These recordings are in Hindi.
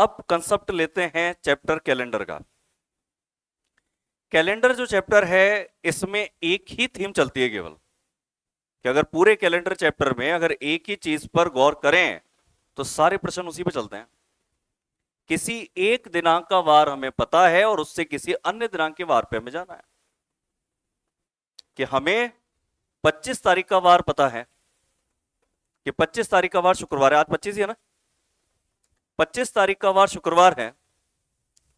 अब कंसेप्ट लेते हैं चैप्टर कैलेंडर का। कैलेंडर जो चैप्टर है इसमें एक ही थीम चलती है केवल, कि अगर पूरे कैलेंडर चैप्टर में अगर एक ही चीज पर गौर करें तो सारे प्रश्न उसी पे चलते हैं। किसी एक दिनांक का वार हमें पता है और उससे किसी अन्य दिनांक के वार पे हमें जाना है। कि हमें 25 तारीख का वार पता है कि 25 तारीख का वार शुक्रवार है, आज 25 ही है ना। 25 तारीख का वार शुक्रवार है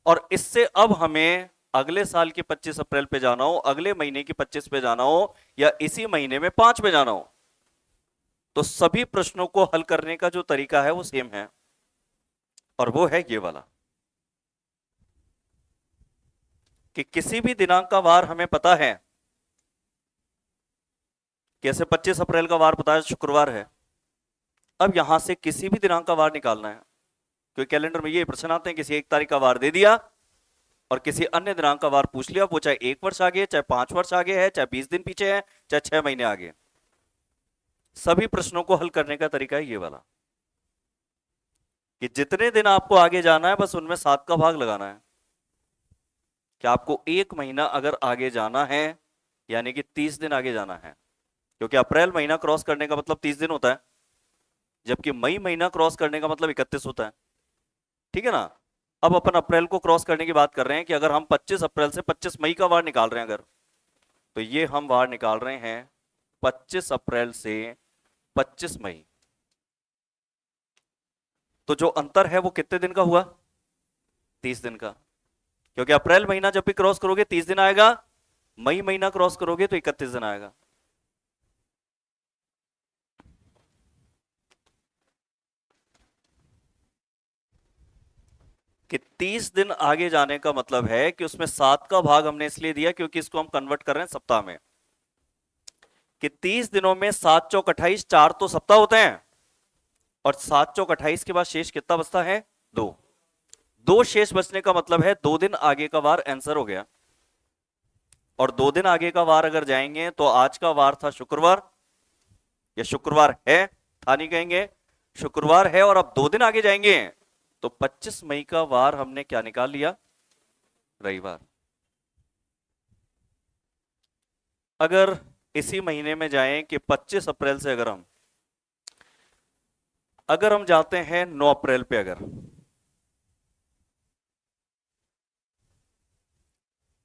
और इससे अब हमें अगले साल की 25 अप्रैल पे जाना हो, अगले महीने की 25 पे जाना हो, या इसी महीने में 5 पे जाना हो, तो सभी प्रश्नों को हल करने का जो तरीका है वो सेम है, और वो है ये वाला कि किसी भी दिनांक का वार हमें पता है। कैसे 25 अप्रैल का वार पता है, शुक्रवार है। अब यहां से किसी भी दिनांक का वार निकालना है, क्योंकि कैलेंडर में ये प्रश्न आते हैं, किसी एक तारीख का वार दे दिया और किसी अन्य दिनांक का वार पूछ लिया, वो चाहे 1 वर्ष आगे, चाहे 5 वर्ष आगे है, चाहे 20 दिन पीछे है, चाहे 6 महीने आगे। सभी प्रश्नों को हल करने का तरीका है ये वाला कि जितने दिन आपको आगे जाना है बस उनमें 7 का भाग लगाना है। कि आपको 1 महीना अगर आगे जाना है यानी कि 30 दिन आगे जाना है, क्योंकि अप्रैल महीना क्रॉस करने का मतलब 30 दिन होता है, जबकि मई महीना क्रॉस करने का मतलब 31 होता है। ठीक है ना। अब अपन अप्रैल को क्रॉस करने की बात कर रहे हैं कि अगर हम 25 अप्रैल से 25 मई का वार निकाल रहे हैं, अगर तो ये हम वार निकाल रहे हैं 25 अप्रैल से 25 मई। तो जो अंतर है वो कितने दिन का हुआ, 30 दिन का। क्योंकि अप्रैल महीना जब भी क्रॉस करोगे 30 दिन आएगा, मई महीना क्रॉस करोगे तो 31 दिन आएगा। कि 30 दिन आगे जाने का मतलब है कि उसमें 7 का भाग हमने इसलिए दिया क्योंकि इसको हम कन्वर्ट कर रहे हैं सप्ताह में। कि 30 दिनों में 7 चौक 28, 4 तो सप्ताह होते हैं, और 7 चौक 28 के बाद शेष कितना बचता है, 2। 2 शेष बचने का मतलब है 2 दिन आगे का वार आंसर हो गया। और 2 दिन आगे का वार अगर जाएंगे तो आज का वार था शुक्रवार, या शुक्रवार है, था नहीं कहेंगे, शुक्रवार है, और अब 2 दिन आगे जाएंगे तो 25 मई का वार हमने क्या निकाल लिया, रविवार। अगर इसी महीने में जाएं कि 25 अप्रैल से अगर हम जाते हैं 9 अप्रैल पे, अगर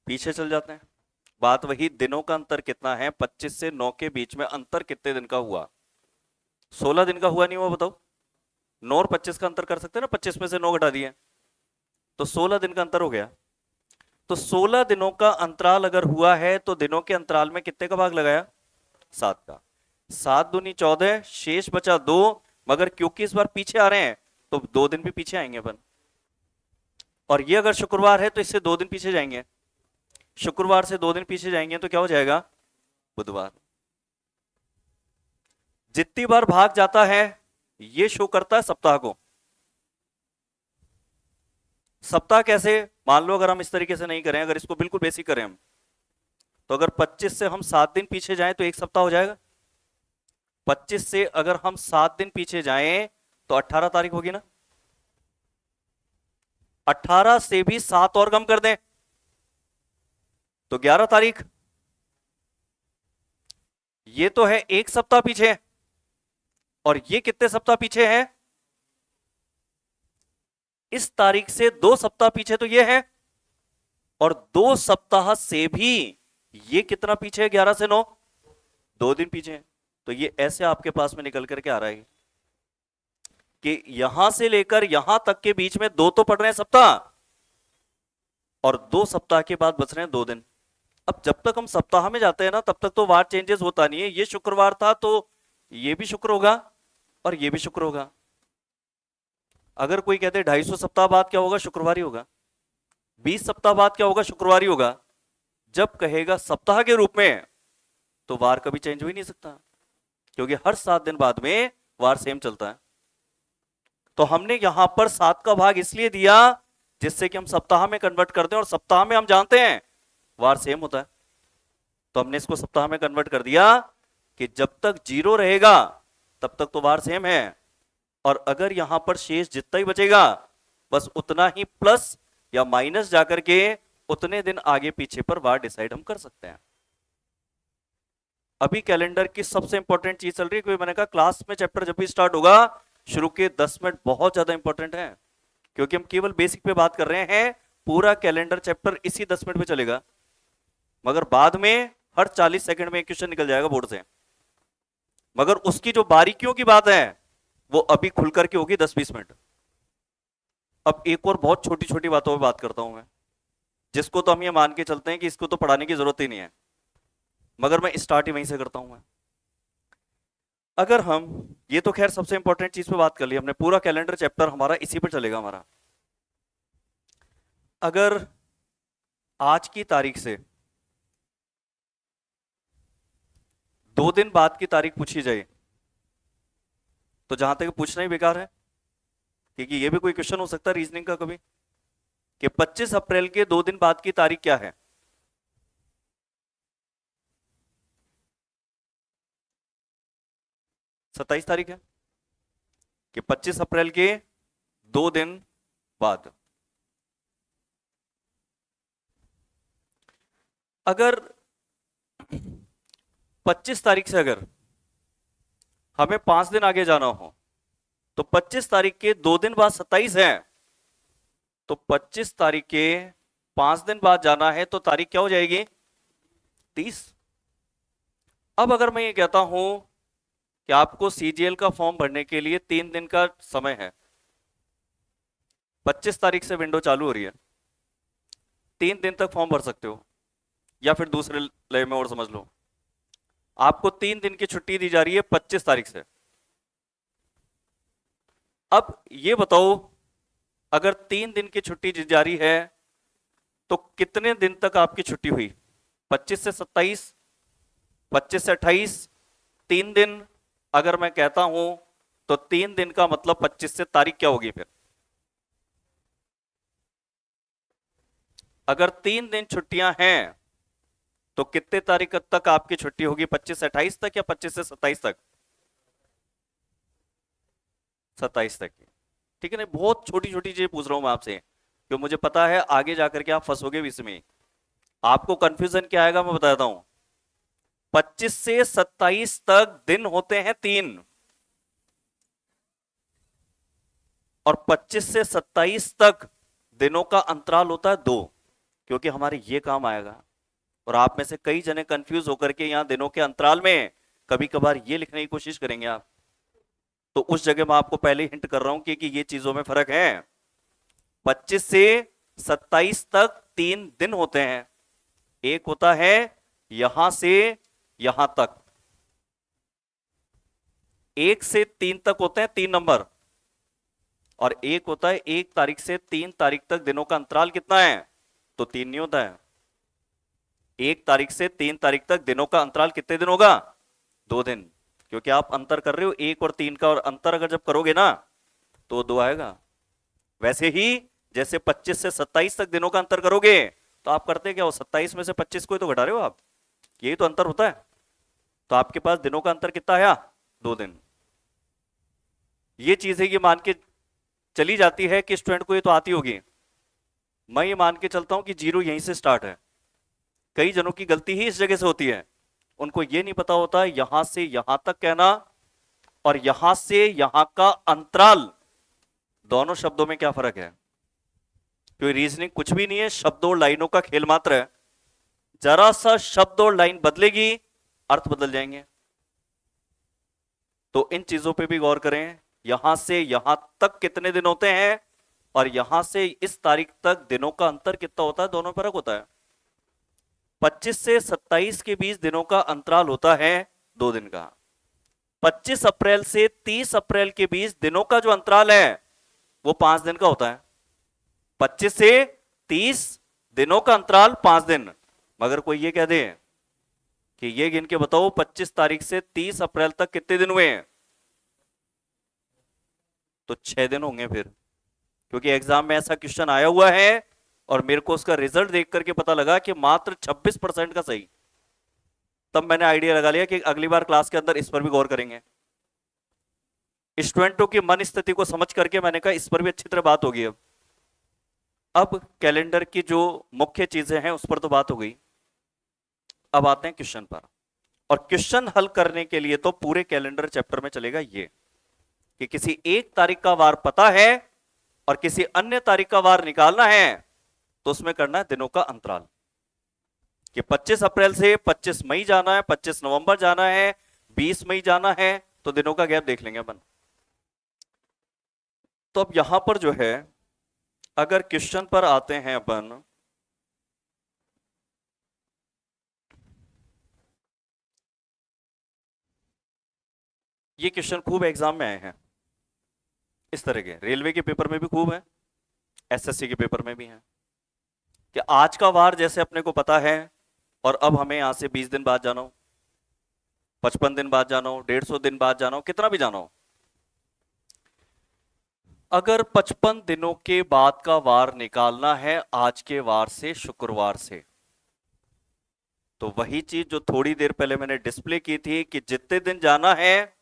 पीछे चल जाते हैं, बात वही, दिनों का अंतर कितना है, 25 से 9 के बीच में अंतर कितने दिन का हुआ, 16 दिन का हुआ नहीं हुआ, बताओ। 9 और 25 का अंतर कर सकते हैं ना, 25 में से 9 घटा दिए तो 16 दिन का अंतर हो गया। तो 16 दिनों का अंतराल अगर हुआ है तो दिनों के अंतराल में कितने का भाग लगाया, 7 का। 7 दूनी 14, शेष बचा 2, मगर क्योंकि इस बार पीछे आ रहे हैं तो 2 दिन भी पीछे आएंगे अपन। और ये अगर शुक्रवार है तो इससे 2 दिन पीछे जाएंगे, शुक्रवार से 2 दिन पीछे जाएंगे तो क्या हो जाएगा, बुधवार। जितनी बार भाग जाता है ये शो करता है सप्ताह को। सप्ताह कैसे, मान लो अगर हम इस तरीके से नहीं करें, अगर इसको बिल्कुल बेसिक करें हम, तो अगर 25 से हम 7 दिन पीछे जाएं तो एक सप्ताह हो जाएगा। 25 से अगर हम 7 दिन पीछे जाएं तो 18 तारीख होगी ना। 18 से भी 7 और कम कर दें तो 11 तारीख। ये तो है एक सप्ताह पीछे, और ये कितने सप्ताह पीछे है, इस तारीख से 2 सप्ताह पीछे तो ये है, और 2 सप्ताह से भी ये कितना पीछे है, 11 से 9, 2 दिन पीछे है। तो ये ऐसे आपके पास में निकल करके आ रहा है कि यहां से लेकर यहां तक के बीच में 2 तो पड़ रहे हैं सप्ताह, और 2 सप्ताह के बाद बच रहे हैं 2 दिन। अब जब तक हम सप्ताह में जाते हैं ना तब तक तो वार चेंजेस होता नहीं है। ये शुक्रवार था तो ये भी शुक्र होगा और ये भी शुक्र होगा। अगर कोई कहते 250 सप्ताह बाद क्या होगा, शुक्रवार ही होगा। 20 सप्ताह बाद क्या होगा, शुक्रवार ही होगा। जब कहेगा सप्ताह के रूप में तो वार कभी चेंज हो ही नहीं सकता, क्योंकि हर 7 दिन बाद में वार सेम चलता है। तो हमने यहां पर 7 का भाग इसलिए दिया जिससे कि हम सप्ताह में कन्वर्ट कर दें, और सप्ताह में हम जानते हैं वार सेम होता है, तो हमने इसको सप्ताह में कन्वर्ट कर दिया कि जब तक 0 रहेगा तब तक तो वार सेम है, और अगर यहां पर शेष जितना ही बचेगा बस उतना ही प्लस या माइनस जाकर के उतने दिन आगे पीछे पर बार डिसाइड हम कर सकते हैं। अभी कैलेंडर की सबसे इंपॉर्टेंट चीज चल रही है, क्योंकि मैंने कहा क्लास में चैप्टर जब भी स्टार्ट होगा शुरू के 10 मिनट बहुत ज्यादा इंपॉर्टेंट है, क्योंकि हम केवल बेसिक पे बात कर रहे हैं। पूरा कैलेंडर चैप्टर इसी 10 मिनट में चलेगा, मगर बाद में हर 40 सेकंड में एक क्वेश्चन निकल जाएगा बोर्ड से। मगर उसकी जो बारीकियों की बात है वो अभी खुल करके होगी 10-20 मिनट। अब एक और बहुत छोटी छोटी बातों पर बात करता हूं मैं, जिसको तो हम ये मान के चलते हैं कि इसको तो पढ़ाने की जरूरत ही नहीं है, मगर मैं स्टार्ट ही वहीं से करता हूं मैं। अगर हम, ये तो खैर सबसे इंपॉर्टेंट चीज पे बात कर ली हमने, पूरा कैलेंडर चैप्टर हमारा इसी पर चलेगा हमारा। अगर आज की तारीख से 2 दिन बाद की तारीख पूछी जाए तो जहां तक पूछना ही बेकार है, क्योंकि ये भी कोई क्वेश्चन हो सकता है रीजनिंग का कभी, कि 25 अप्रैल के 2 दिन बाद की तारीख क्या है। सत्ताईस तारीख है कि 25 अप्रैल के 2 दिन बाद। अगर 25 तारीख से अगर हमें 5 दिन आगे जाना हो तो 25 तारीख के 2 दिन बाद 27 है, तो 25 तारीख के 5 दिन बाद जाना है तो तारीख क्या हो जाएगी? 30। अब अगर मैं ये कहता हूं कि आपको सीजीएल का फॉर्म भरने के लिए 3 दिन का समय है, 25 तारीख से विंडो चालू हो रही है, 3 दिन तक फॉर्म भर सकते हो, या फिर दूसरे लय में और समझ लो, आपको 3 दिन की छुट्टी दी जा रही है 25 तारीख से। अब ये बताओ, अगर 3 दिन की छुट्टी दी जा रही है तो कितने दिन तक आपकी छुट्टी हुई? 25 से 27, 25 से 28, 3 दिन। अगर मैं कहता हूं तो 3 दिन का मतलब 25 से तारीख क्या होगी फिर? अगर 3 दिन छुट्टियां हैं तो कितने तारीख तक आपकी छुट्टी होगी? 25 से 28 तक या 25 से 27 तक? 27 तक की। ठीक है ना? बहुत छोटी छोटी चीजें पूछ रहा हूं मैं आपसे, क्योंकि मुझे पता है आगे जाकर के आप फंसोगे भी इसमें। आपको कंफ्यूजन क्या आएगा मैं बताता हूं। 25 से 27 तक दिन होते हैं 3, और 25 से 27 तक दिनों का अंतराल होता है 2, क्योंकि हमारे ये काम आएगा। और आप में से कई जने कंफ्यूज होकर के यहां दिनों के अंतराल में कभी कभार ये लिखने की कोशिश करेंगे आप, तो उस जगह मैं आपको पहले हिंट कर रहा हूं कि ये चीजों में फर्क है। 25 से 27 तक 3 दिन होते हैं, एक होता है यहां से यहां तक, 1 से 3 तक होते हैं 3 नंबर, और एक होता है 1 तारीख से 3 तारीख तक दिनों का अंतराल कितना है? तो 3 नहीं होता है। 1 तारीख से 3 तारीख तक दिनों का अंतराल कितने दिन होगा? 2 दिन, क्योंकि आप अंतर कर रहे हो 1 और 3 का, और अंतर अगर जब करोगे ना तो 2 आएगा। वैसे ही जैसे 25 से 27 तक दिनों का अंतर करोगे तो आप करते क्या हो? 27 में से 25 को ही तो घटा रहे हो आप, यही तो अंतर होता है। तो आपके पास दिनों का अंतर कितना आया? 2 दिन। ये चीज है, ये मान के चली जाती है कि स्टूडेंट को ये तो आती होगी। मैं ये मान के चलता हूं कि 0 यहीं से स्टार्ट है। कई जनों की गलती ही इस जगह से होती है, उनको ये नहीं पता होता यहां से यहां तक कहना और यहां से यहां का अंतराल, दोनों शब्दों में क्या फर्क है। क्योंकि रीजनिंग कुछ भी नहीं है, शब्दों और लाइनों का खेल मात्र है। जरा सा शब्द और लाइन बदलेगी, अर्थ बदल जाएंगे। तो इन चीजों पे भी गौर करें। यहां से यहां तक कितने दिन होते हैं, और यहां से इस तारीख तक दिनों का अंतर कितना होता है, दोनों फर्क होता है। 25 से 27 के बीच दिनों का अंतराल होता है 2 दिन का। 25 अप्रैल से 30 अप्रैल के बीच दिनों का जो अंतराल है वो 5 दिन का होता है। 25 से 30 दिनों का अंतराल 5 दिन। मगर कोई ये कह दे कि ये गिन के बताओ 25 तारीख से 30 अप्रैल तक कितने दिन हुए हैं, तो 6 दिन होंगे फिर। क्योंकि एग्जाम में ऐसा क्वेश्चन आया हुआ है और मेरे को उसका रिजल्ट देख करके पता लगा कि मात्र 26% का सही। तब मैंने आइडिया लगा लिया कि अगली बार क्लास के अंदर इस पर भी गौर करेंगे। स्टूडेंटों की मन स्थिति को समझ करके मैंने कहा इस पर भी अच्छी तरह बात होगी। अब अब कैलेंडर की जो मुख्य चीजें हैं उस पर तो बात हो गई। अब आते हैं क्वेश्चन पर। और क्वेश्चन हल करने के लिए तो पूरे कैलेंडर चैप्टर में चलेगा ये कि किसी एक तारीख का वार पता है और किसी अन्य तारीख का वार निकालना है, तो उसमें करना है दिनों का अंतराल कि 25 अप्रैल से 25 मई जाना है, 25 नवंबर जाना है, 20 मई जाना है, तो दिनों का गैप देख लेंगे अपन। तो अब यहां पर जो है अगर क्वेश्चन पर आते हैं अपन, ये क्वेश्चन खूब एग्जाम में आए हैं इस तरह के, रेलवे के पेपर में भी खूब है, एसएससी के पेपर में भी है कि आज का वार जैसे अपने को पता है और अब हमें यहां से 20 दिन बाद जाना हो, 55 दिन बाद जाना हो, 150 दिन बाद जाना हो, कितना भी जाना हो, अगर 55 दिनों के बाद का वार निकालना है आज के वार से, शुक्रवार से, तो वही चीज जो थोड़ी देर पहले मैंने डिस्प्ले की थी कि जितने दिन जाना है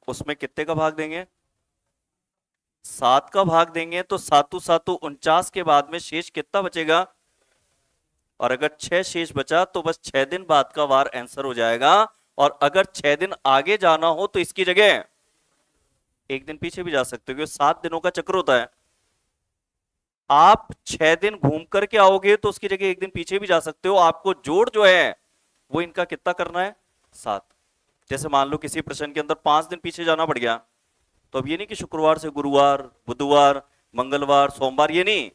उसमें कितने का भाग देंगे, 7 का भाग देंगे, तो 7 7 49 के बाद में शेष कितना बचेगा, और अगर 6 शेष बचा तो बस 6 दिन बाद का वार आंसर हो जाएगा। और अगर 6 दिन आगे जाना हो तो इसकी जगह एक दिन पीछे भी जा सकते हो, क्योंकि 7 दिनों का चक्र होता है। आप 6 दिन घूम करके आओगे तो उसकी जगह एक दिन पीछे भी जा सकते हो, आपको जोड़ जो है वो इनका कितना करना है, 7। जैसे मान लो किसी प्रश्न के अंदर 5 दिन पीछे जाना पड़ गया, तो अब ये नहीं कि शुक्रवार से गुरुवार, बुधवार, मंगलवार, सोमवार, ये नहीं,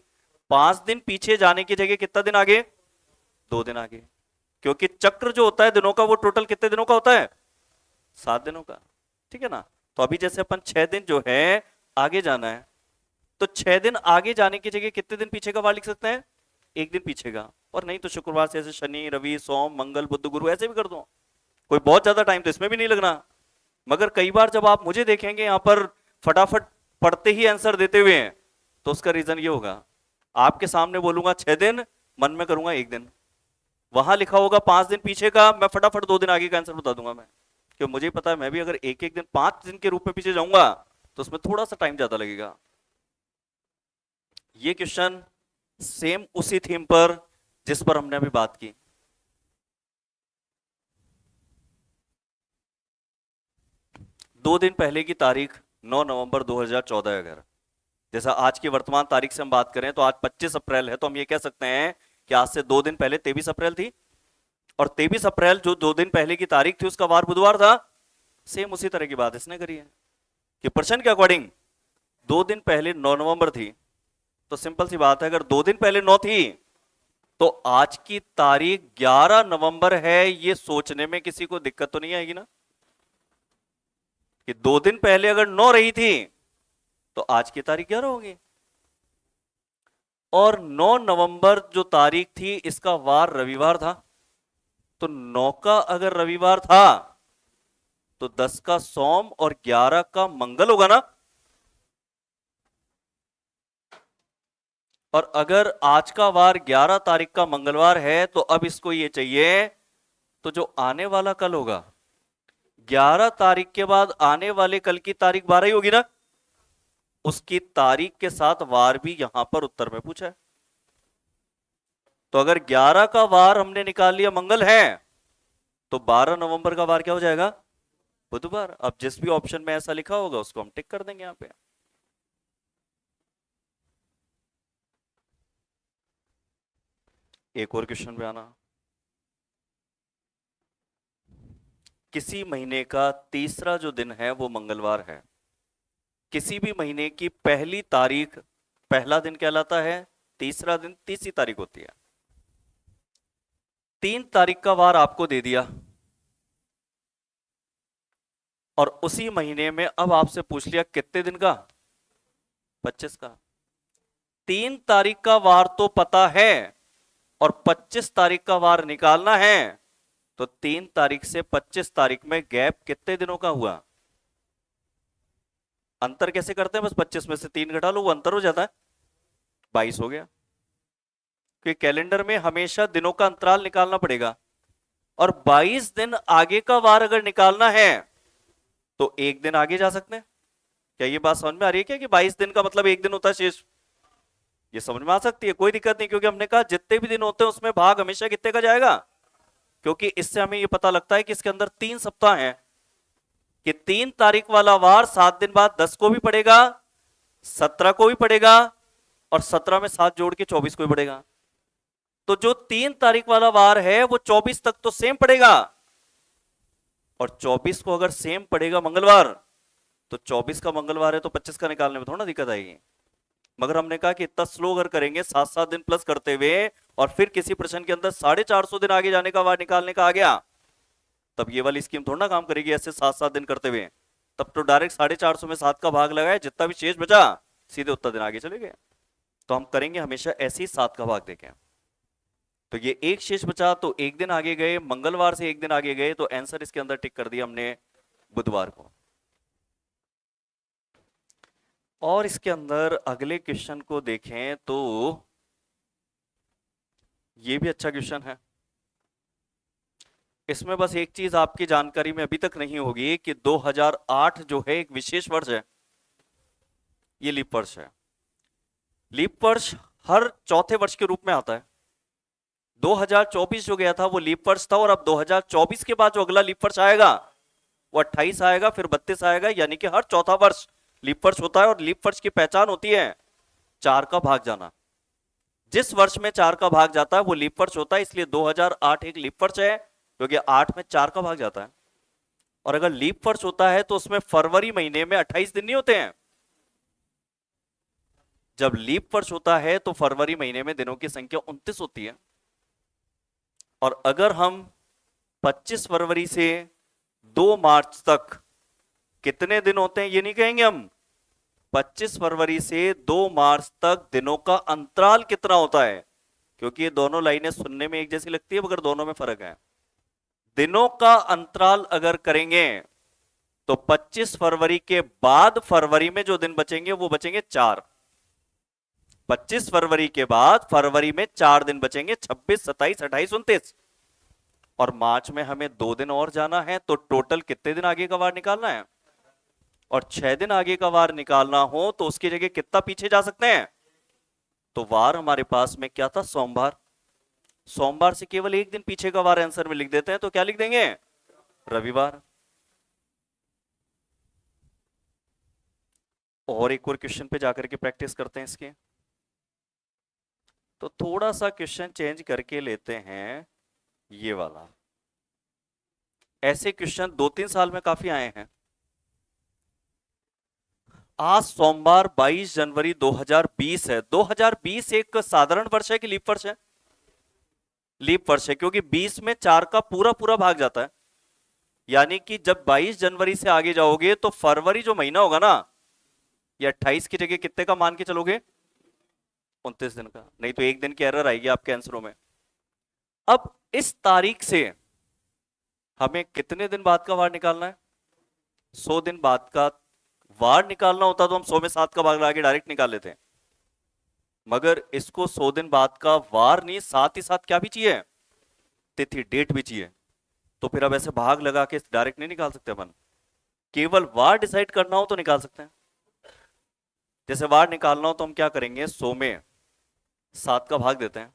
5 दिन पीछे जाने की जगह कितना दिन आगे, 2 दिन आगे, क्योंकि चक्र जो होता है दिनों का वो टोटल कितने दिनों का होता है, 7 दिनों का। ठीक है ना। तो अभी जैसे अपन 6 दिन जो है आगे जाना है, तो 6 दिन आगे जाने की जगह कितने दिन पीछे का वार लिख सकते हैं, एक दिन पीछे का। और नहीं तो शुक्रवार से ऐसे शनि रवि सोम मंगल बुध गुरु ऐसे भी कर दो, कोई बहुत ज्यादा टाइम तो इसमें भी नहीं लगना। मगर कई बार जब आप मुझे देखेंगे यहां पर फटाफट पढ़ते ही आंसर देते हुए हैं, तो उसका रीजन ये होगा, आपके सामने बोलूंगा 6 दिन, मन में करूंगा 1 दिन, वहां लिखा होगा 5 दिन पीछे का, मैं फटाफट 2 दिन आगे का आंसर बता दूंगा मैं, क्योंकि मुझे पता है मैं भी अगर एक एक दिन 5 दिन के रूप में पीछे जाऊंगा तो उसमें थोड़ा सा टाइम ज्यादा लगेगा। ये क्वेश्चन सेम उसी थीम पर जिस पर हमने अभी बात की। 2 दिन पहले की तारीख 9 नवंबर 2014, अगर जैसा आज की वर्तमान तारीख से हम बात करें तो आज 25 अप्रैल है, तो हम ये कह सकते हैं कि आज से 2 दिन पहले 23 अप्रैल थी, और 23 अप्रैल जो 2 दिन पहले की तारीख थी उसका वार बुधवार था। सेम उसी तरह की बात इसने करी है कि प्रश्न के अकॉर्डिंग 2 दिन पहले 9 नवंबर थी, तो सिंपल सी बात है अगर 2 दिन पहले 9 थी तो आज की तारीख 11 नवंबर है, ये सोचने में किसी को दिक्कत तो नहीं आएगी ना कि 2 दिन पहले अगर 9 रही थी तो आज की तारीख 11 होगी। और 9 नवंबर जो तारीख थी इसका वार रविवार था, तो 9 का अगर रविवार था तो 10 का सोम और 11 का मंगल होगा ना। और अगर आज का वार 11 तारीख का मंगलवार है तो अब इसको ये चाहिए, तो जो आने वाला कल होगा 11 तारीख के बाद आने वाले कल की तारीख 12 ही होगी ना, उसकी तारीख के साथ वार भी यहां पर उत्तर में पूछा है। तो अगर 11 का वार हमने निकाल लिया मंगल है, तो 12 नवंबर का वार क्या हो जाएगा, बुधवार। अब जिस भी ऑप्शन में ऐसा लिखा होगा उसको हम टिक कर देंगे यहां पे। एक और क्वेश्चन पे आना, किसी महीने का तीसरा जो दिन है वो मंगलवार है, किसी भी महीने की पहली तारीख पहला दिन कहलाता है, तीसरा दिन तीसरी तारीख होती है। 3 तारीख का वार आपको दे दिया और उसी महीने में अब आपसे पूछ लिया कितने दिन का, 25 का। 3 तारीख का वार तो पता है और 25 तारीख का वार निकालना है, तो 3 तारीख से 25 तारीख में गैप कितने दिनों का हुआ, अंतर कैसे करते हैं, बस 25 में से 3 घटा लो, वो अंतर हो जाता है, 22 हो गया। कि कैलेंडर में हमेशा दिनों का अंतराल निकालना पड़ेगा, और 22 दिन आगे का वार अगर निकालना है तो एक दिन आगे जा सकते हैं। क्या ये बात समझ में आ रही है क्या कि 22 दिन का मतलब एक दिन होता है शेष। ये समझ में आ सकती है, कोई दिक्कत नहीं, क्योंकि हमने कहा जितने भी दिन होते हैं उसमें भाग हमेशा कितने का जाएगा, क्योंकि इससे हमें ये पता लगता है कि इसके अंदर 3 सप्ताह हैं, कि 3 तारीख वाला वार 7 दिन बाद 10 को भी पड़ेगा, 17 को भी पड़ेगा, और 17 में 7 जोड़ के 24 को भी पड़ेगा। तो जो 3 तारीख वाला वार है वो 24 तक तो सेम पड़ेगा, और 24 को अगर सेम पड़ेगा मंगलवार, तो 24 का मंगलवार है तो 25 का निकालने में थोड़ा दिक्कत आएगी। मगर हमने कहा कि इतना स्लो अगर करेंगे 7-7 दिन प्लस करते हुए, और फिर किसी प्रश्न के अंदर 450 दिन आगे जाने का वार निकालने का आ गया, तब ये वाली स्कीम थोड़ा ना काम करेगी ऐसे 7-7 दिन करते हुए। तब तो डायरेक्ट 450 में 7 का भाग लगाए, जितना भी शेष बचा सीधे उतना दिन आगे चले गए। तो हम करेंगे हमेशा ऐसे ही 7 का भाग देखें। तो ये एक शेष बचा तो एक दिन आगे गए, मंगलवार से एक दिन आगे गए, तो आंसर इसके अंदर टिक कर दिया हमने बुधवार को। और इसके अंदर अगले क्वेश्चन को देखें तो ये भी अच्छा क्वेश्चन है। इसमें बस एक चीज आपकी जानकारी में अभी तक नहीं होगी कि 2008 जो है एक विशेष वर्ष है, ये लीप वर्ष है। लीप वर्ष हर चौथे वर्ष के रूप में आता है। 2024 जो गया था वो लीप वर्ष था, और अब 2024 के बाद जो अगला लीप वर्ष आएगा वो 28 आएगा, फिर 32 आएगा, यानी कि हर चौथा वर्ष लीप वर्ष होता है। और लीप वर्ष की पहचान होती है 4 का भाग जाना। जिस वर्ष में 4 का भाग जाता है वो लीप वर्ष होता है, इसलिए 2008 एक लीप वर्ष है, क्योंकि 8 में 4 का भाग जाता है। और अगर लीप वर्ष होता है तो उसमें फरवरी महीने में 28 दिन नहीं होते हैं। जब लीप वर्ष होता है तो फरवरी महीने में दिनों की संख्या 29 होती है। और अगर हम 25 फरवरी से 2 मार्च तक कितने दिन होते हैं ये नहीं कहेंगे हम, 25 फरवरी से 2 मार्च तक दिनों का अंतराल कितना होता है, क्योंकि ये दोनों लाइनें सुनने में एक जैसी लगती है मगर दोनों में फर्क है। दिनों का अंतराल अगर करेंगे तो 25 फरवरी के बाद फरवरी में जो दिन बचेंगे वो बचेंगे 4। 25 फरवरी के बाद फरवरी में 4 दिन बचेंगे, 26, 27, 28, 29। और मार्च में हमें 2 दिन और जाना है, तो टोटल कितने दिन आगे का वार निकालना है। और 6 दिन आगे का वार निकालना हो तो उसकी जगह कितना पीछे जा सकते हैं। तो वार हमारे पास में क्या था, सोमवार। सोमवार से केवल एक दिन पीछे का वार आंसर में लिख देते हैं, तो क्या लिख देंगे, रविवार। और एक और क्वेश्चन पे जाकर के प्रैक्टिस करते हैं इसके। तो थोड़ा सा क्वेश्चन चेंज करके लेते हैं, ये वाला। ऐसे क्वेश्चन 2-3 साल में काफी आए हैं। आज सोमवार 22 जनवरी 2020 है। 2020 एक साधारण वर्ष है कि लीप वर्ष है? लीप वर्ष है, क्योंकि 20 में 4 का पूरा पूरा भाग जाता है। यानी कि जब 22 जनवरी से आगे जाओगे तो फरवरी जो महीना होगा ना, ये 28 की जगह कितने का मान के चलोगे, 29 दिन का। नहीं तो एक दिन की एरर आएगी आपके आंसरों में। अब इस तारीख से हमें कितने दिन बाद का वार निकालना है, 100 दिन बाद का वार निकालना होता तो हम 100 में 7 का भाग लगा के डायरेक्ट निकाल लेते हैं। मगर इसको 100 दिन बाद का वार नहीं, साथ ही साथ क्या भी चाहिए, तिथि डेट भी चाहिए। तो फिर अब ऐसे भाग लगा के डायरेक्ट नहीं निकाल सकते अपन, केवल वार डिसाइड करना हो तो निकाल सकते हैं। जैसे वार निकालना हो तो हम क्या करेंगे, 100 में 7 का भाग देते हैं,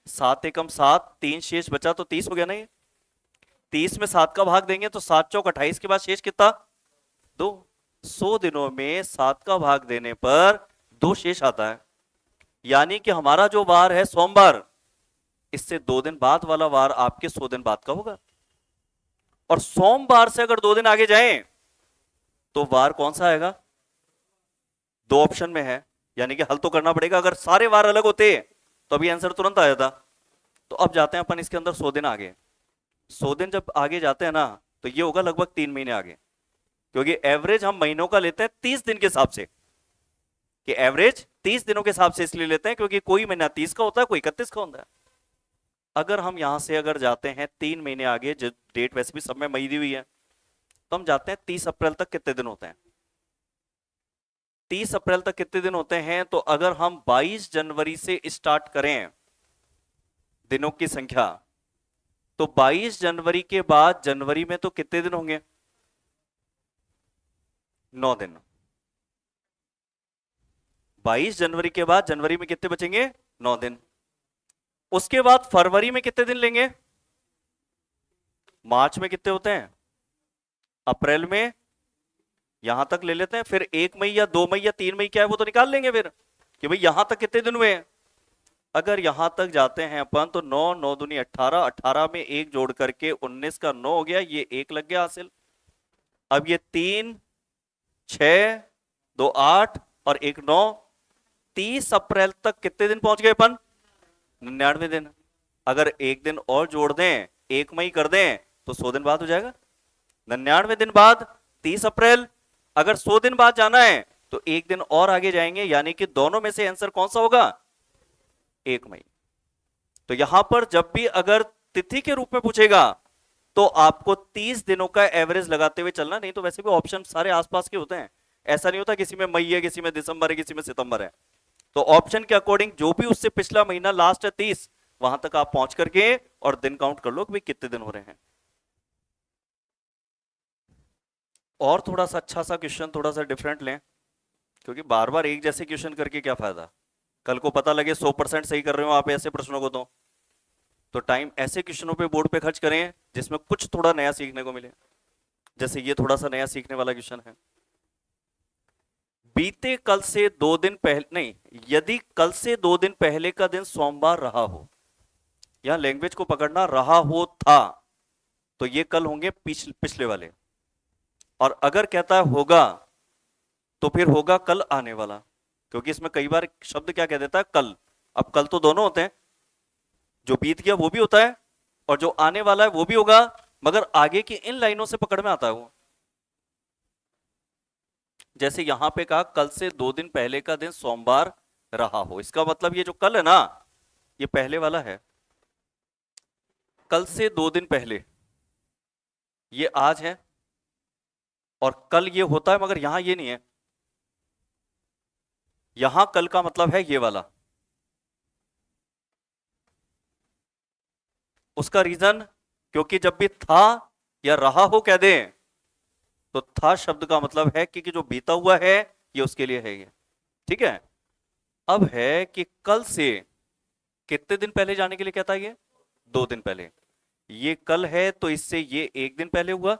7 एकम 7, 3 शेष बचा तो 30 हो गया ना। ये 30 में 7 का भाग देंगे तो 7 चौक 28 के बाद शेष कितना, 2। 100 दिनों में 7 का भाग देने पर 2 शेष आता है। यानी कि हमारा जो वार है सोमवार, इससे 2 दिन बाद वाला वार आपके 100 दिन बाद का होगा। और सोमवार से अगर 2 दिन आगे जाएं तो वार कौन सा आएगा, 2 ऑप्शन में है, यानी कि हल तो करना पड़ेगा। अगर सारे वार अलग होते तो अभी आंसर तुरंत आ जाता। तो अब जाते हैं अपन इसके अंदर 100 दिन आगे। 100 दिन जब आगे जाते हैं ना तो ये होगा लगभग 3 महीने आगे, क्योंकि एवरेज हम महीनों का लेते हैं 30 दिन के हिसाब से, कि एवरेज 30 दिनों के हिसाब से इसलिए लेते हैं क्योंकि कोई महीना 30 का होता है, कोई 31 का होता है। अगर हम यहां से अगर जाते हैं 3 महीने आगे, जो डेट वैसे भी सब में मई दी हुई है, तो हम जाते हैं 30 अप्रैल तक कितने दिन होते हैं। 30 अप्रैल तक कितने दिन होते हैं, तो अगर हम 22 जनवरी से स्टार्ट करें दिनों की संख्या, तो 22 जनवरी के बाद जनवरी में तो कितने दिन होंगे, 9 दिन। 22 जनवरी के बाद जनवरी में कितने बचेंगे? 9 दिन। उसके बाद फरवरी में कितने दिन लेंगे? मार्च में कितने होते हैं? अप्रैल में यहां तक ले लेते हैं, फिर 1 मई या 2 मई या 3 मई क्या है वो तो निकाल लेंगे फिर कि भाई यहां तक कितने दिन हुए हैं। अगर यहां तक जाते हैं अपन तो 9 9 दूनी 18, 18 में एक जोड़ करके 19 का 9 हो गया, ये एक लग गया हासिल। अब ये 3 6 2 8 और 1 9, 30 अप्रैल तक कितने दिन पहुंच गए अपन? 99 दिन। अगर एक दिन और जोड़ दें, 1 मई कर दें तो 100 दिन बाद हो जाएगा। 99 दिन बाद 30 अप्रैल। अगर 100 दिन बाद जाना है तो एक दिन और आगे जाएंगे, यानी कि दोनों में से आंसर कौन सा होगा? 1 मई। तो यहां पर जब भी अगर तिथि के रूप में पूछेगा तो आपको 30 दिनों का एवरेज लगाते हुए चलना, नहीं तो वैसे भी ऑप्शन सारे आसपास के होते हैं। ऐसा नहीं होता किसी में मई है, किसी में दिसंबर है, किसी में सितंबर है। तो ऑप्शन के अकॉर्डिंग जो भी उससे पिछला महीना लास्ट है 30, वहां तक आप पहुंच करके और दिन काउंट कर लो कि भाई कितने दिन हो रहे हैं। और थोड़ा सा अच्छा सा क्वेश्चन, थोड़ा सा डिफरेंट लें, क्योंकि बार बार एक जैसे क्वेश्चन करके क्या फायदा। कल को पता लगे 100% सही कर रहे हो आप ऐसे प्रश्नों को, तो टाइम ऐसे क्वेश्चनों पे बोर्ड पे खर्च करें जिसमें कुछ थोड़ा नया सीखने को मिले। जैसे ये थोड़ा सा नया सीखने वाला क्वेश्चन है। बीते कल से 2 दिन पहले, नहीं, यदि कल से 2 दिन पहले का दिन सोमवार रहा हो, यहां लैंग्वेज को पकड़ना, रहा हो था, तो ये कल होंगे पिछले वाले। और अगर कहता है होगा तो फिर होगा कल आने वाला, क्योंकि इसमें कई बार शब्द क्या कह देता है? कल। अब कल तो दोनों होते हैं, जो बीत गया वो भी होता है और जो आने वाला है वो भी होगा, मगर आगे की इन लाइनों से पकड़ में आता है वो। जैसे यहां पे कहा कल से 2 दिन पहले का दिन सोमवार रहा हो, इसका मतलब ये जो कल है ना, ये पहले वाला है। कल से 2 दिन पहले ये आज है, और कल ये होता है, मगर यहां ये नहीं है। यहां कल का मतलब है ये वाला। उसका रीजन, क्योंकि जब भी था या रहा हो कह दें तो था शब्द का मतलब है कि जो बीता हुआ है ये उसके लिए है ये। ठीक है। अब है कि कल से कितने दिन पहले जाने के लिए कहता है? ये 2 दिन पहले। ये कल है तो इससे ये 1 दिन पहले हुआ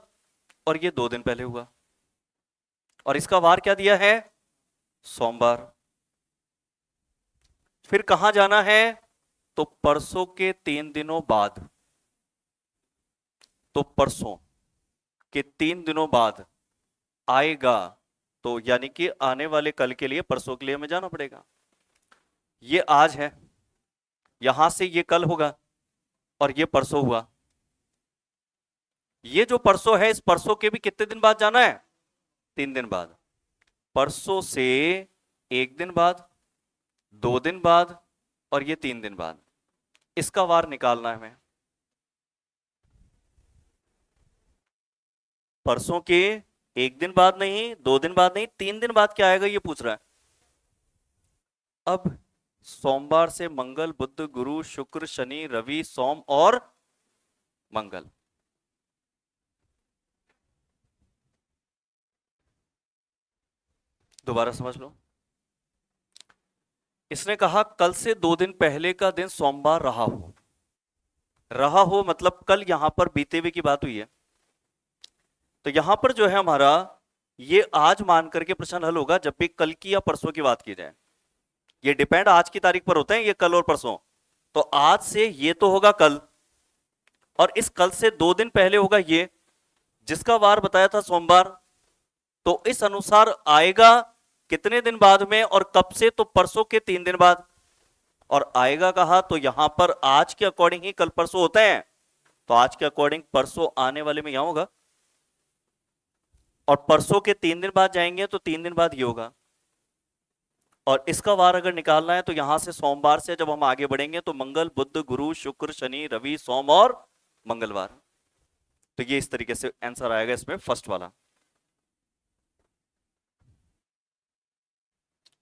और ये 2 दिन पहले हुआ, और इसका वार क्या दिया है? सोमवार। फिर कहां जाना है? तो परसों के 3 दिनों बाद। तो परसों के 3 दिनों बाद आएगा, तो यानी कि आने वाले कल के लिए परसों के लिए हमें जाना पड़ेगा। ये आज है, यहां से ये कल होगा और ये परसों हुआ। ये जो परसों है, इस परसों के भी कितने दिन बाद जाना है? 3 दिन बाद। परसों से 1 दिन बाद, 2 दिन बाद और ये 3 दिन बाद। इसका वार निकालना है हमें। परसों के 1 दिन बाद नहीं, 2 दिन बाद नहीं, 3 दिन बाद क्या आएगा ये पूछ रहा है। अब सोमवार से मंगल, बुध, गुरु, शुक्र, शनि, रवि, सोम और मंगल। दोबारा समझ लो। इसने कहा कल से 2 दिन पहले का दिन सोमवार रहा हो। रहा हो मतलब कल यहां पर बीते हुए की बात हुई है। तो यहां पर जो है हमारा, ये आज मान करके प्रश्न हल होगा जब भी कल की या परसों की बात की जाए। ये डिपेंड आज की तारीख पर होते हैं, ये कल और परसों। तो आज से ये तो होगा कल, और इस कल से 2 दिन पहले होगा ये, जिसका वार बताया था सोमवार। तो इस अनुसार आएगा कितने दिन बाद में और कब से? तो परसों के 3 दिन बाद। और आएगा कहा, तो यहां पर आज के अकॉर्डिंग ही कल परसों होते हैं, तो आज के अकॉर्डिंग परसों आने वाले में यहां होगा, और परसों के 3 दिन बाद जाएंगे तो 3 दिन बाद ये होगा। और इसका वार अगर निकालना है तो यहां से सोमवार से जब हम आगे बढ़ेंगे तो मंगल, बुध, गुरु, शुक्र, शनि, रवि, सोम और मंगलवार। तो ये इस तरीके से आंसर आएगा इसमें फर्स्ट वाला।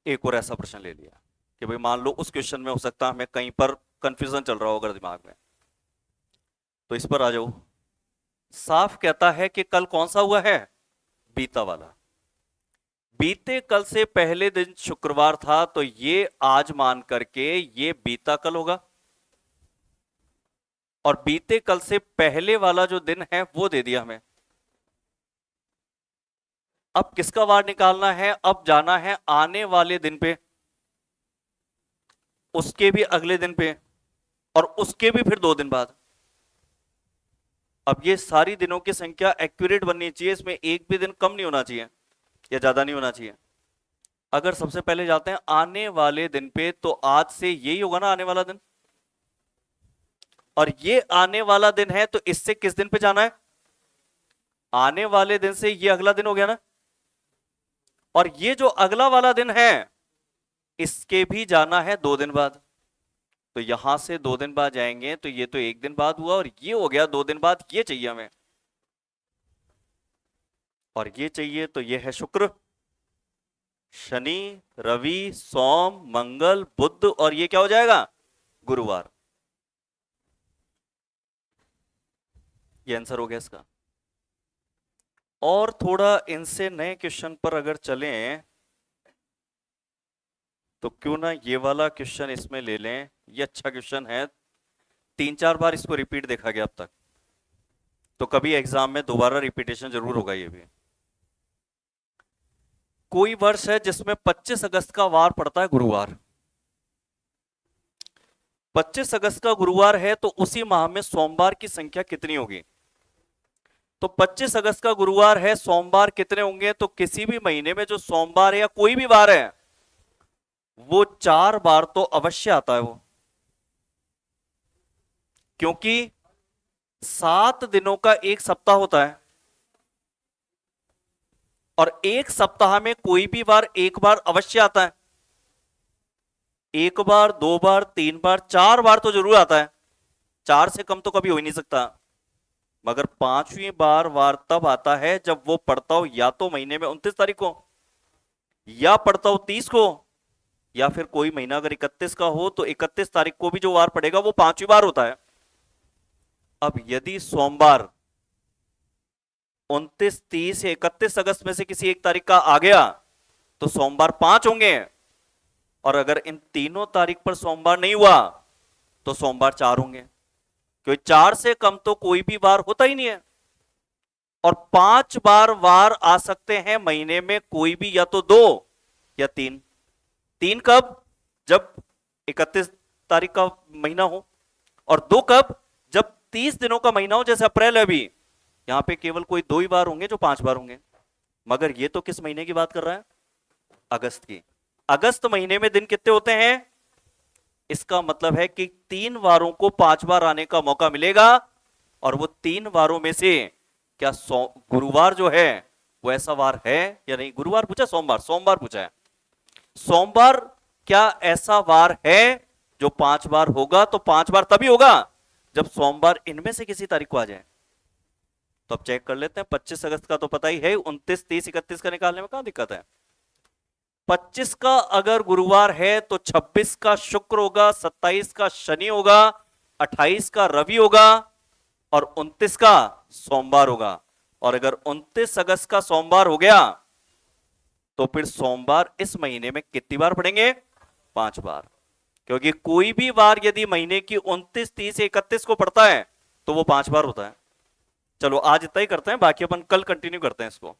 एक और ऐसा प्रश्न ले लिया कि भाई मान लो उस क्वेश्चन में हो सकता है हमें कहीं पर कंफ्यूजन चल रहा होगा दिमाग में, तो इस पर आ जाओ। साफ कहता है कि कल कौन सा हुआ है? बीता वाला। बीते कल से पहले दिन शुक्रवार था, तो ये आज मान करके ये बीता कल होगा, और बीते कल से पहले वाला जो दिन है वो दे दिया हमें। अब किसका वार निकालना है? अब जाना है आने वाले दिन पे, उसके भी अगले दिन पे, और उसके भी फिर 2 दिन बाद। अब ये सारी दिनों की संख्या एक्यूरेट बननी चाहिए, इसमें एक भी दिन कम नहीं होना चाहिए या ज्यादा नहीं होना चाहिए। अगर सबसे पहले जाते हैं आने वाले दिन पे, तो आज से यही होगा ना आने वाला दिन, और ये आने वाला दिन है, तो इससे किस दिन पे जाना है? आने वाले दिन से ये अगला दिन हो गया ना, और ये जो अगला वाला दिन है इसके भी जाना है 2 दिन बाद। तो यहां से 2 दिन बाद जाएंगे, तो ये तो 1 दिन बाद हुआ, और ये हो गया 2 दिन बाद। ये चाहिए हमें, और ये चाहिए, तो ये है शुक्र, शनि, रवि, सोम, मंगल, बुध, और ये क्या हो जाएगा? गुरुवार। ये आंसर हो गया इसका। और थोड़ा इनसे नए क्वेश्चन पर अगर चलें, तो क्यों ना ये वाला क्वेश्चन इसमें ले लें। ये अच्छा क्वेश्चन है, 3-4 बार इसको रिपीट देखा गया अब तक, तो कभी एग्जाम में दोबारा रिपीटेशन जरूर होगा। ये भी कोई वर्ष है जिसमें 25 अगस्त का वार पड़ता है गुरुवार। 25 अगस्त का गुरुवार है, तो उसी माह में सोमवार की संख्या कितनी होगी? तो 25 अगस्त का गुरुवार है, सोमवार कितने होंगे? तो किसी भी महीने में जो सोमवार है या कोई भी वार है, वो 4 बार तो अवश्य आता है वो, क्योंकि 7 दिनों का एक सप्ताह होता है, और एक सप्ताह में कोई भी वार एक बार अवश्य आता है। 1 बार, 2 बार, 3 बार, 4 बार तो जरूर आता है, 4 से कम तो कभी हो ही नहीं सकता। मगर 5वीं बार वार तब आता है जब वो पड़ता हो या तो महीने में 29 तारीख को, या पड़ता हो 30 को, या फिर कोई महीना अगर 31 का हो तो 31 तारीख को भी जो वार पड़ेगा वो 5वीं बार होता है। अब यदि सोमवार 29, 30 या 31 अगस्त में से किसी एक तारीख का आ गया, तो सोमवार 5 होंगे, और अगर इन तीनों तारीख पर सोमवार नहीं हुआ तो सोमवार 4 होंगे, क्योंकि 4 से कम तो कोई भी वार होता ही नहीं है। और 5 बार वार आ सकते हैं महीने में, कोई भी या तो 2 या 3। 3 कब? जब 31 तारीख का महीना हो, और 2 कब? जब 30 दिनों का महीना हो, जैसे अप्रैल है अभी, यहां पे केवल कोई 2 ही बार होंगे जो 5 बार होंगे। मगर ये तो किस महीने की बात कर रहा है? अगस्त की। अगस्त महीने में दिन कितने होते हैं? इसका मतलब है कि 3 वारों को 5 बार आने का मौका मिलेगा, और वो 3 वारों में से क्या गुरुवार जो है वो ऐसा वार है या नहीं? गुरुवार पूछा, सोमवार पूछा है। सोमवार क्या ऐसा वार है जो 5 बार होगा? तो 5 बार तभी होगा जब सोमवार इनमें से किसी तारीख को आ जाए। तो अब चेक कर लेते हैं। 25 अगस्त का तो पता ही है, 29, 30, 31 का निकालने में कहां दिक्कत है। 25 का अगर गुरुवार है तो 26 का शुक्र होगा, 27 का शनि होगा, 28 का रवि होगा, और 29 का सोमवार होगा। और अगर 29 अगस्त का सोमवार हो गया, तो फिर सोमवार इस महीने में कितनी बार पड़ेंगे? 5 बार। क्योंकि कोई भी वार यदि महीने की 29, 30, 31 को पड़ता है तो वो 5 बार होता है। चलो आज इतना ही करते हैं, बाकी अपन कल कंटिन्यू करते हैं इसको।